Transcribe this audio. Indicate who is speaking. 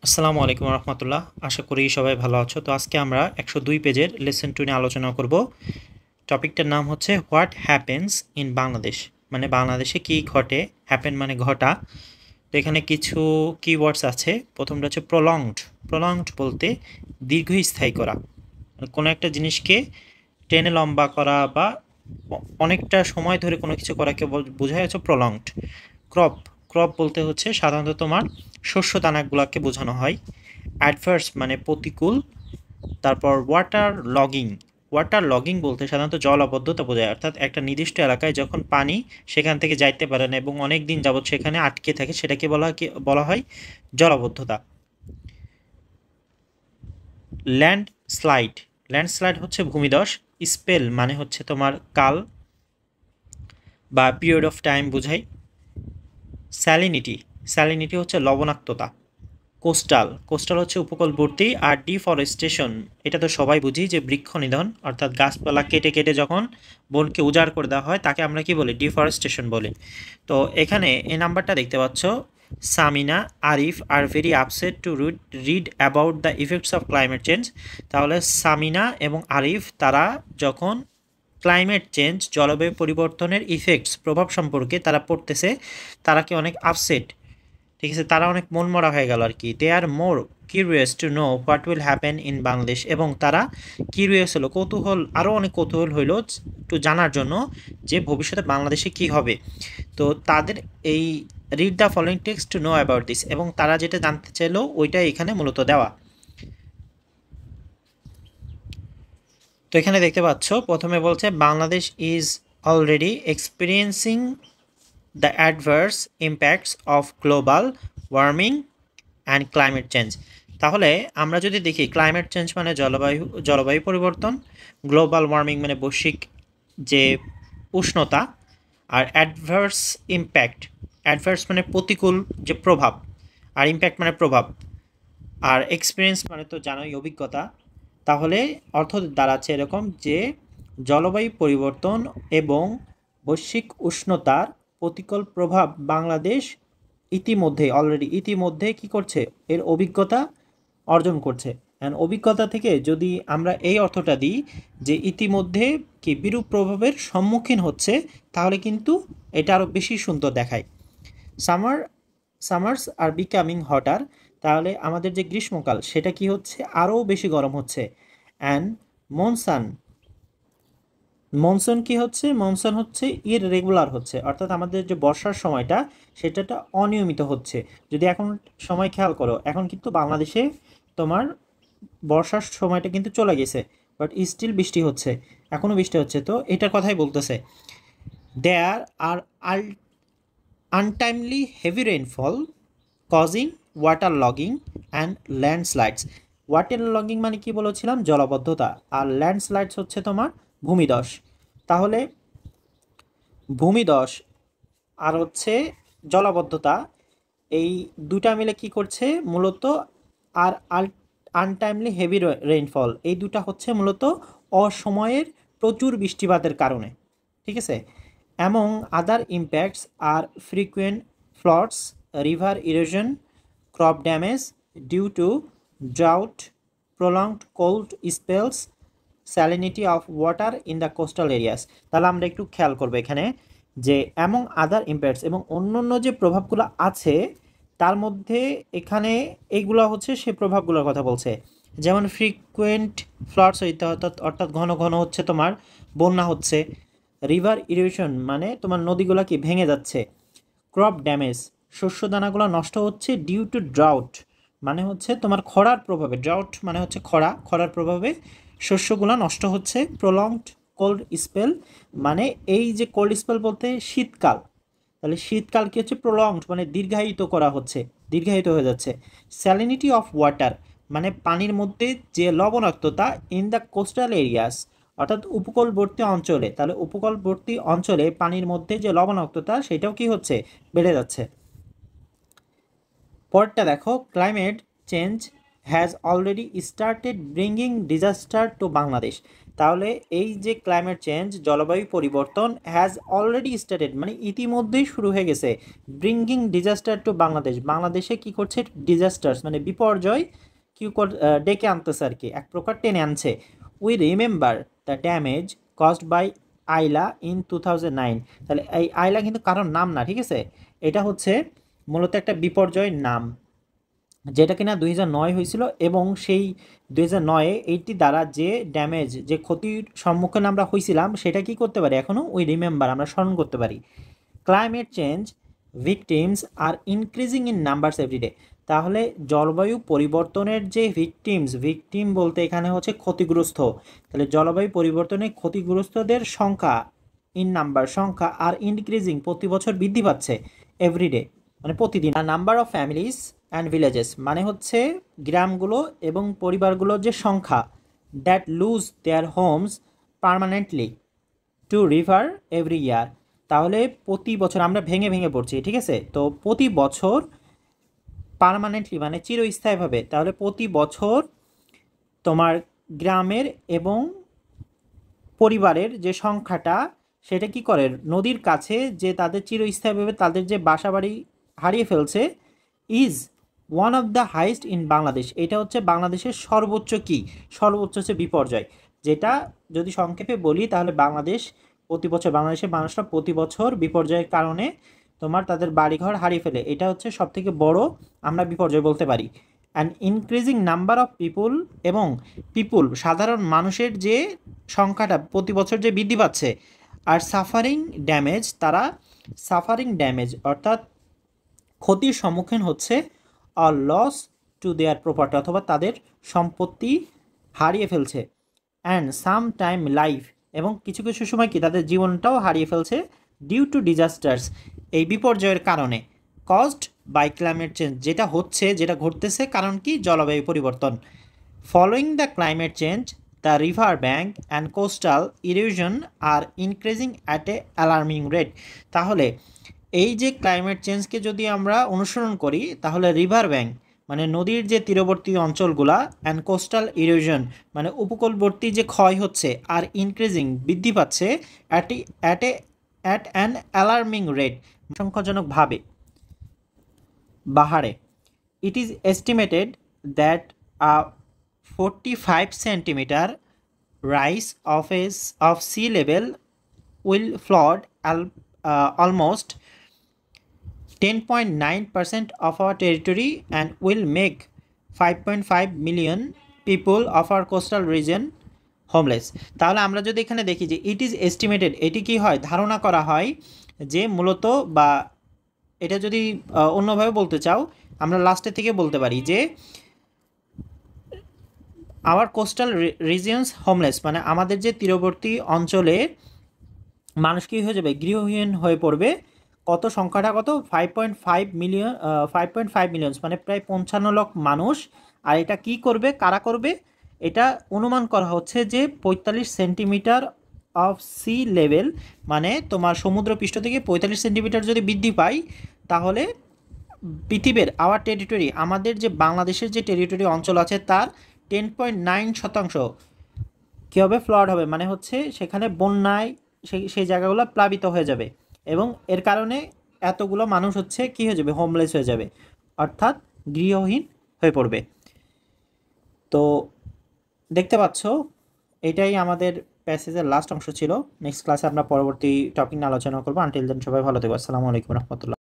Speaker 1: আসসালামু আলাইকুম রহমতুল্লাহ। আশা করি সবাই ভালো আছো। তো আজকে আমরা 102 পেজের লেসন 2 নিয়ে আলোচনা করব। টপিকটার নাম হচ্ছে হোয়াট হ্যাপেন্স ইন বাংলাদেশ, মানে বাংলাদেশে কি ঘটে। হ্যাপেন মানে ঘটা। তো এখানে কিছু কিওয়ার্ডস আছে। প্রথমটা হচ্ছে প্রলংড। প্রলংড বলতে দীর্ঘস্থায়ী করা, মানে কোনো একটা জিনিসকে টেনে লম্বা করা বা অনেকটা সময় ধরে কোনো কিছু করাকে বোঝায় হচ্ছে প্রলংড। ক্রপ। ক্রপ বলতে হচ্ছে সাধারণত তোমার শস্য দানাগুলোকে বোঝানো হয়। অ্যাডভার্স মানে প্রতিকূল। তারপর ওয়াটার লগিং। ওয়াটার লগিং বলতে সাধারণত জলাবদ্ধতা বোঝায়, অর্থাৎ একটা নির্দিষ্ট এলাকায় যখন পানি সেখান থেকে যাইতে পারে না এবং অনেক দিন যাবৎ সেখানে আটকে থাকে, সেটাকে বলা হয় জলাবদ্ধতা। ল্যান্ডস্লাইড। ল্যান্ডস্লাইড হচ্ছে ভূমিধস। স্পেল মানে হচ্ছে তোমার কাল বা পিরিয়ড অফ টাইম বোঝায়। স্যালিনিটি। স্যালিনিটি হচ্ছে লবণাক্ততা। কোস্টাল। কোস্টাল হচ্ছে উপকূলবর্তী। আর ডিফরেস্টেশন, এটা তো সবাই বুঝি যে বৃক্ষ নিধন, অর্থাৎ গাছপালা কেটে কেটে যখন বনকে উজাড় করে দেওয়া হয় তাকে আমরা কি বলি, ডিফরেস্টেশন বলি। তো এখানে এই নাম্বারটা দেখতে পাচ্ছ, Samina Arif are very upset to read about the effects of climate change. তাহলে সামিনা এবং আরিফ তারা যখন ক্লাইমেট চেঞ্জ জলবায়ু পরিবর্তনের ইফেক্টস প্রভাব সম্পর্কে তারা পড়তেছে, তারা কি অনেক আপসেট, ঠিক আছে, তারা অনেক মনমরা হয়ে গেল আর কি। They are more curious to know what will happen in Bangladesh. এবং তারা কিউরিয়াস হলো, কৌতূহল, আরও অনেক কৌতূহল হইল একটু জানার জন্য যে ভবিষ্যতে বাংলাদেশে কি হবে। তো তাদের এই read the following text to know about this, এবং তারা যেটা জানতে চাইলো ওইটাই এখানে মূলত দেওয়া। তো এখানে দেখতে পাচ্ছ প্রথমে বলছে Bangladesh is already experiencing the adverse impacts of global warming and climate change. তাহলে আমরা যদি দেখি ক্লাইমেট চেঞ্জ মানে জলবায়ু পরিবর্তন, গ্লোবাল ওয়ার্মিং মানে বৈশ্বিক যে উষ্ণতা, আর অ্যাডভার্স ইম্প্যাক্ট, অ্যাডভার্স মানে প্রতিকূল যে প্রভাব, আর ইম্প্যাক্ট মানে প্রভাব, আর এক্সপিরিয়েন্স মানে তো জানোই অভিজ্ঞতা। তাহলে অর্থ দাঁড়াচ্ছে এরকম যে জলবায়ু পরিবর্তন এবং বৈশ্বিক উষ্ণতার প্রতিকূল প্রভাব বাংলাদেশ ইতিমধ্যে কি করছে, এর অভিজ্ঞতা অর্জন করছে। অ্যান্ড অভিজ্ঞতা থেকে যদি আমরা এই অর্থটা দিই যে ইতিমধ্যে কি বিরূপ প্রভাবের সম্মুখীন হচ্ছে, তাহলে কিন্তু এটা আরও বেশি সুন্দর দেখায়। Summer summers are becoming hotter. তাহলে আমাদের যে গ্রীষ্মকাল সেটা কি হচ্ছে, আরও বেশি গরম হচ্ছে। অ্যান্ড মনসান মনসুন কি হচ্ছে, মনসুন হচ্ছে ইররেগুলার হচ্ছে, অর্থাৎ আমাদের যে বর্ষার সময়টা সেটাটা অনিয়মিত হচ্ছে। যদি এখন সময় খেয়াল করো, এখন কিন্তু বাংলাদেশে তোমার বর্ষার সময়টা কিন্তু চলে গেছে, বাট স্টিল বৃষ্টি হচ্ছে, এখনও বৃষ্টি হচ্ছে। তো এটার কথাই বলতেছে, there are untimely heavy rainfall causing water logging and landslides. Water logging মানে কি বলেছিলাম, জলাবদ্ধতা, আর ল্যান্ডস্লাইডস হচ্ছে তোমার ভূমিধস। তাহলে ভূমিধস আর হচ্ছে জলাবদ্ধতা, এই দুটা মিলে কি করছে মূলত, আর আনটাইমলি হেভি রেইনফল, এই দুটা হচ্ছে মূলত অসময়ের প্রচুর বৃষ্টিপাতের কারণে, ঠিক আছে। Among other impacts are frequent floods, river erosion, crop damage due to drought, prolonged cold spells, salinity of water in the coastal areas। তাহলে আমরা একটু খেয়াল করবো এখানে যে অ্যামং আদার ইম্প্যাক্টস, এবং অন্যান্য যে প্রভাবগুলো আছে তার মধ্যে এখানে এইগুলো হচ্ছে সে প্রভাবগুলোর কথা বলছে। যেমন ফ্রিকুয়েন্ট ফ্লাডস হইতে, অর্থাৎ ঘন ঘন হচ্ছে তোমার বন্যা হচ্ছে। রিভার ইরোশন মানে তোমার নদীগুলো কি ভেঙে যাচ্ছে। ক্রপ ড্যামেজ, শস্য দানাগুলো নষ্ট হচ্ছে। ডিউ টু ড্রাউট মানে হচ্ছে তোমার খরার প্রভাবে, ড্রাউট মানে হচ্ছে খরা, খরার প্রভাবে শস্যগুলো নষ্ট হচ্ছে। প্রলংড কোল্ড স্পেল মানে এই যে কোল্ড স্পেল বলতে শীতকাল, তাহলে শীতকাল কি হচ্ছে, প্রলংড মানে দীর্ঘায়িত করা হচ্ছে, দীর্ঘায়িত হয়ে যাচ্ছে। স্যালিনিটি অফ ওয়াটার মানে পানির মধ্যে যে লবণাক্ততা ইন দ্য কোস্টাল এরিয়াস, অর্থাৎ উপকূলবর্তী অঞ্চলে, তাহলে উপকূলবর্তী অঞ্চলে পানির মধ্যে যে লবণাক্ততা সেটাও কি হচ্ছে, বেড়ে যাচ্ছে। পরেরটা দেখো, climate change has already started bringing disaster to Bangladesh. তাহলে এই যে ক্লাইমেট চেঞ্জ, জলবায়ু পরিবর্তন, হ্যাজ অলরেডি স্টার্টেড মানে ইতিমধ্যেই শুরু হয়ে গেছে, ব্রিঙ্গিং ডিজাস্টার টু বাংলাদেশ, বাংলাদেশে কি করছে, ডিজাস্টার্স মানে বিপর্যয় কি ডেকে আনতেছে আর কি, এক প্রকার টেনে আনছে। We remember the damage caused by Aila in 2009। তাহলে এই আইলা কিন্তু কারোর নাম না, ঠিক আছে, এটা হচ্ছে মূলত একটা বিপর্যয়ের নাম, যেটা কিনা 2009 হয়েছিল, এবং সেই 2009-এ এইটি দ্বারা যে ড্যামেজ, যে ক্ষতির সম্মুখীন আমরা হয়েছিলাম, সেটা কি করতে পারি এখনও, উই রিমেম্বার, আমরা স্মরণ করতে পারি। Climate change victims are increasing in numbers every day. তাহলে জলবায়ু পরিবর্তনের যে ভিকটিম বলতে এখানে হচ্ছে ক্ষতিগ্রস্ত, তাহলে জলবায়ু পরিবর্তনে ক্ষতিগ্রস্তদের সংখ্যা, ইন নাম্বার সংখ্যা, আর ইনক্রিজিং প্রতি বছর বৃদ্ধি পাচ্ছে, এভরিডে মানে প্রতিদিন। Number of families and villages মানে হচ্ছে গ্রামগুলো এবং পরিবারগুলোর যে সংখ্যা, that loose there Holmes permanently to river every year. তাহলে প্রতি বছর আমরা ভেঙে ভেঙে পড়ছি, ঠিক আছে, তো প্রতি বছর পার্মানেন্টলি মানে চিরস্থায়ীভাবে, তাহলে প্রতি বছর তোমার গ্রামের এবং পরিবারের যে সংখ্যাটা, সেটা কি করে, নদীর কাছে যে তাদের চিরস্থায়ীভাবে তাদের যে বাসাবাড়ি হারিয়ে ফেলছে, is one of the highest in Bangladesh. এটা হচ্ছে বাংলাদেশের সর্বোচ্চ কি, সর্বোচ্চ হচ্ছে বিপর্যয়, যেটা যদি সংক্ষেপে বলি তাহলে বাংলাদেশের মানুষরা প্রতি বছর বিপর্যয়ের কারণে তোমার তাদের বাড়িঘর হারিয়ে ফেলে, এটা হচ্ছে সবথেকে বড় আমরা বিপর্যয় বলতে পারি। And increasing number of people সাধারণ মানুষের যে সংখ্যাটা প্রতি বছর যে বৃদ্ধি পাচ্ছে, আর সাফারিং ড্যামেজ অর্থাৎ ক্ষতির সম্মুখীন হচ্ছে, আর লস টু দেয়ার প্রপার্টি অথবা তাদের সম্পত্তি হারিয়ে ফেলছে, অ্যান্ড সাম টাইম লাইফ এবং কিছু কিছু সময় কি তাদের জীবনটাও হারিয়ে ফেলছে, ডিউ টু ডিজাস্টার্স এই বিপর্যয়ের কারণে, কজড বাই ক্লাইমেট চেঞ্জ যেটা ঘটতেছে কারণ কি, জলবায়ু পরিবর্তন। Following the climate change, the river bank and coastal erosion R increasing at a alarming rate. তাহলে এই যে ক্লাইমেট চেঞ্জকে যদি আমরা অনুসরণ করি, তাহলে রিভার ব্যাঙ্ক মানে নদীর যে তীরবর্তী অঞ্চলগুলা, অ্যান্ড কোস্টাল ইরোশন মানে উপকূলবর্তী যে ক্ষয় হচ্ছে, আর ইনক্রিজিং বৃদ্ধি পাচ্ছে, অ্যাট অ্যান অ্যালার্মিং রেট সংখ্যাজনকভাবে বাহারে। It is estimated that 45 centimetre rise of sea level will flood almost 10.9% of our territory and will make 5.5 million people of our coastal region homeless. তাহলে আমরা যদি এখানে দেখি যে ইট ইজ এস্টিমেটেড, এটি কি হয়, ধারণা করা হয় যে মূলত, বা এটা যদি অন্যভাবে বলতে চাও আমরা লাস্টের থেকে বলতে পারি যে আওয়ার কোস্টাল রিজিয়নস হোমলেস মানে আমাদের যে তীরবর্তী অঞ্চলে মানুষ কী হয়ে যাবে, গৃহহীন হয়ে পড়বে। কত সংখ্যাটা কত, 5.5 মিলিয়ন মানে প্রায় 55 লাখ মানুষ। আর এটা কি করবে, কারা করবে, এটা অনুমান করা হচ্ছে যে 45 সেন্টিমিটার অফ সি লেভেল মানে তোমার সমুদ্রপৃষ্ঠ থেকে 45 সেন্টিমিটার যদি বৃদ্ধি পায়, তাহলে পৃথিবীর আওয়ার টেরিটরি আমাদের যে বাংলাদেশের যে টেরিটরি অঞ্চল আছে তার 10.9% কী হবে, ফ্লাড হবে, মানে হচ্ছে সেখানে বন্যায় সেই জায়গাগুলো প্লাবিত হয়ে যাবে, এবং এর কারণে এতগুলো মানুষ হচ্ছে কী হয়ে যাবে, হোমলেস হয়ে যাবে, অর্থাৎ গৃহহীন হয়ে পড়বে। তো দেখতে পাচ্ছ এটাই আমাদের প্যাসেজের লাস্ট অংশ ছিল। নেক্সট ক্লাসে আমরা পরবর্তী টপিক নিয়ে আলোচনা করবো। আনটিল দেন সবাই ভালো থেকো। আসসালামু আলাইকুম রহমতুল্লাহ।